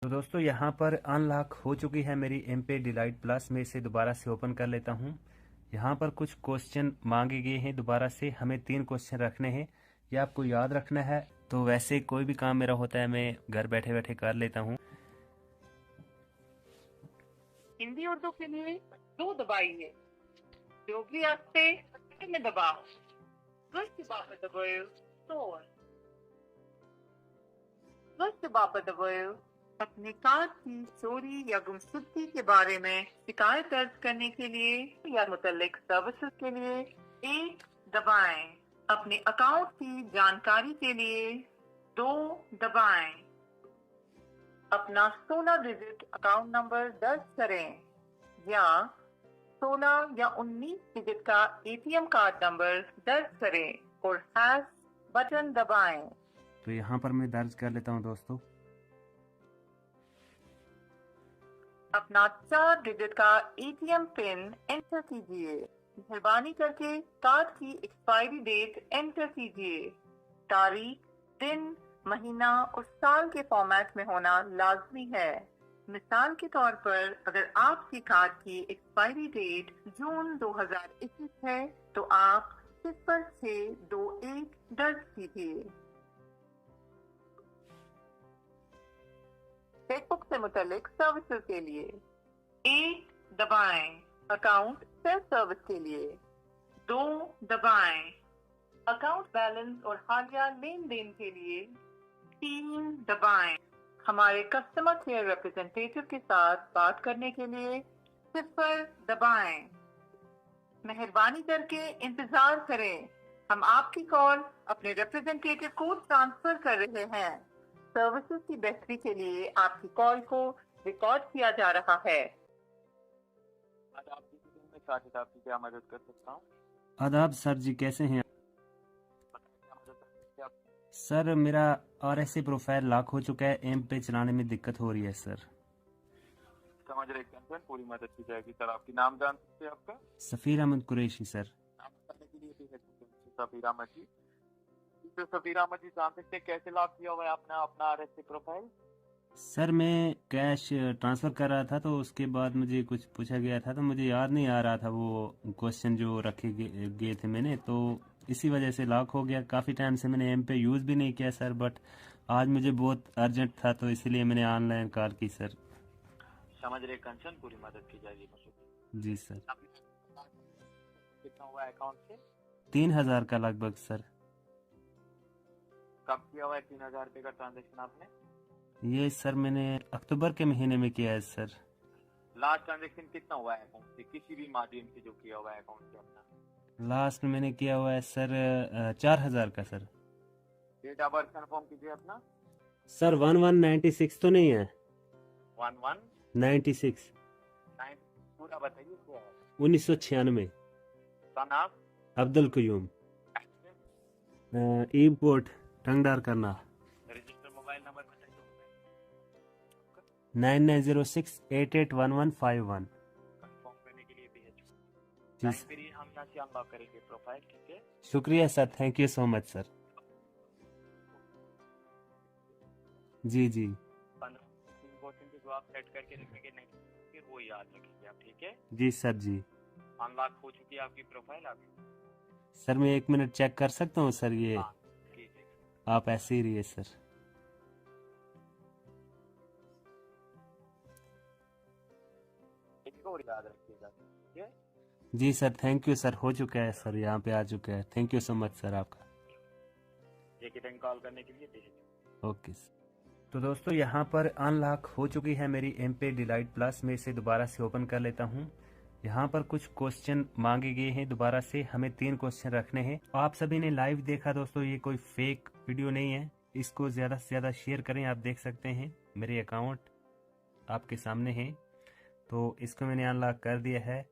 तो दोस्तों यहाँ पर अनलॉक हो चुकी है मेरी एम पे डिलाइट प्लस। मैं इसे दोबारा से ओपन कर लेता हूँ। यहाँ पर कुछ क्वेश्चन मांगे गए हैं दोबारा से, हमें 3 क्वेश्चन रखने हैं। ये आपको याद रखना है। तो वैसे कोई भी काम मेरा होता है मैं घर बैठे बैठे कर लेता हूँ। हिंदी उर्दू के लिए 2 दबाइए। जो भी आपसे में दबाओ। First dबाव store. First dबाव अपने कार की चोरी या गुमशुदगी के बारे में शिकायत दर्ज करने के लिए या मुतल्लिक सर्विसेज के लिए 1 दबाएं। अपने अकाउंट की जानकारी के लिए 2 दबाएं। अपना 16 डिजिट अकाउंट नंबर दर्ज करें या 16 या 19 डिजिट का एटीएम कार्ड नंबर दर्ज करें और हैश बटन दबाएं। तो यहाँ पर मैं दर्ज कर लेता हूँ दोस्तों। अपना 4 डिजिट का एटीएम पिन एंटर कीजिए। मेहरबानी करके कार्ड की एक्सपायरी डेट एंटर कीजिए। तारीख, दिन, महीना और साल के फॉर्मेट में होना लाजमी है। मिसाल के तौर पर अगर आपकी कार्ड की एक्सपायरी डेट जून 2021 है तो आप 0621 दर्ज कीजिए। चेकबुक से मुतल्लिक सर्विसेज के लिए 1 दबाएं। अकाउंट सेल्फ सर्विस के लिए 2 दबाएं। अकाउंट बैलेंस और हालिया लेन देन के लिए 3 दबाएं। हमारे कस्टमर केयर रिप्रेजेंटेटिव के साथ बात करने के लिए 0 दबाएं। मेहरबानी करके इंतजार करें, हम आपकी कॉल अपने रिप्रेजेंटेटिव को ट्रांसफर कर रहे हैं। सर्विसेज की बेहतरी के लिए आपकी कॉल को रिकॉर्ड किया जा रहा है। आज आपकी मीटिंग में शाहिद आपकी क्या मदद कर सकता हूँ? आदाब सर जी, कैसे हैं? क्या मदद कर सकते हैं आप? सर मेरा RSA प्रोफाइल लॉक हो चुका है, एम पे चलाने में दिक्कत हो रही है सर। समझ रहे हैं, पूरी मदद की जाएगी सर। आपकी नाम जान सकते हैं आपका? सफ़ीर अहमद कुरैशी सर। नाम बताने के लिए भी है सफीर अहमद जी। तो सफीर अहमद जी जान सकते हैं कैसे लॉक किया हुआ है आपने अपना RSA प्रोफाइल? सर मैं कैश ट्रांसफ़र कर रहा था तो उसके बाद मुझे कुछ पूछा गया था तो मुझे याद नहीं आ रहा था वो क्वेश्चन जो रखे गए थे मैंने, तो इसी वजह से लॉक हो गया। काफ़ी टाइम से मैंने एम पे यूज़ भी नहीं किया सर, बट आज मुझे बहुत अर्जेंट था तो इसलिए मैंने ऑनलाइन कॉल की सर। समझ रहे कंसर्न, पूरी मदद की जाएगी। जी सर। कितना हुआ अकाउंट से? 3000 का लगभग सर। कब किया हुआ है 3000 रुपये का ट्रांजेक्शन आपने? ये सर मैंने अक्टूबर के महीने में किया है सर। लास्ट ट्रांजेक्शन कितना हुआ है अकाउंट से, किसी भी माध्यम से जो किया हुआ है अकाउंट से अपना? लास्ट में मैंने किया हुआ है सर 4000 का sir. Date of birth confirm कीजिए अपना। सर 1196 तो नहीं है? 1196 96 पूरा बताइए क्या है। 1996। Son of? अब्दुल कयूम। ईपोर्ट टंगडार करना। रजिस्टर मोबाइल नंबर बताइए। 9906881151। कंफर्म करने के लिए भेज जी टाइम पीरियड हम यहाँ से अनलॉक करेंगे प्रोफाइल, ठीक है? शुक्रिया sir, thank you so much sir. जी जी 15 जो आप सेट करके रखेंगे नहीं फिर वो याद रखेंगे आप, ठीक है? जी सर जी। अनलॉक हो चुकी है आपकी प्रोफाइल आपकी। सर मैं 1 मिनट चेक कर सकता हूँ सर? ये हाँ कीजिए। आप ऐसे ही रहिए सर। इसको और याद रखिएगा, ठीक है? जी सर, थैंक यू सर। हो चुका है सर, यहाँ पे आ चुका है। Thank you so much sir आपका। एक ही कॉल करने के लिए भेज। Okay sir. तो दोस्तों यहाँ पर अनलॉक हो चुकी है मेरी एम पे डिलाइट प्लस। मैं इसे दोबारा से ओपन कर लेता हूँ। यहाँ पर कुछ क्वेश्चन मांगे गए हैं दोबारा से, हमें 3 क्वेश्चन रखने हैं। आप सभी ने लाइव देखा दोस्तों, ये कोई फेक वीडियो नहीं है। इसको ज़्यादा से ज़्यादा शेयर करें। आप देख सकते हैं मेरे अकाउंट आपके सामने है, तो इसको मैंने अनलॉक कर दिया है।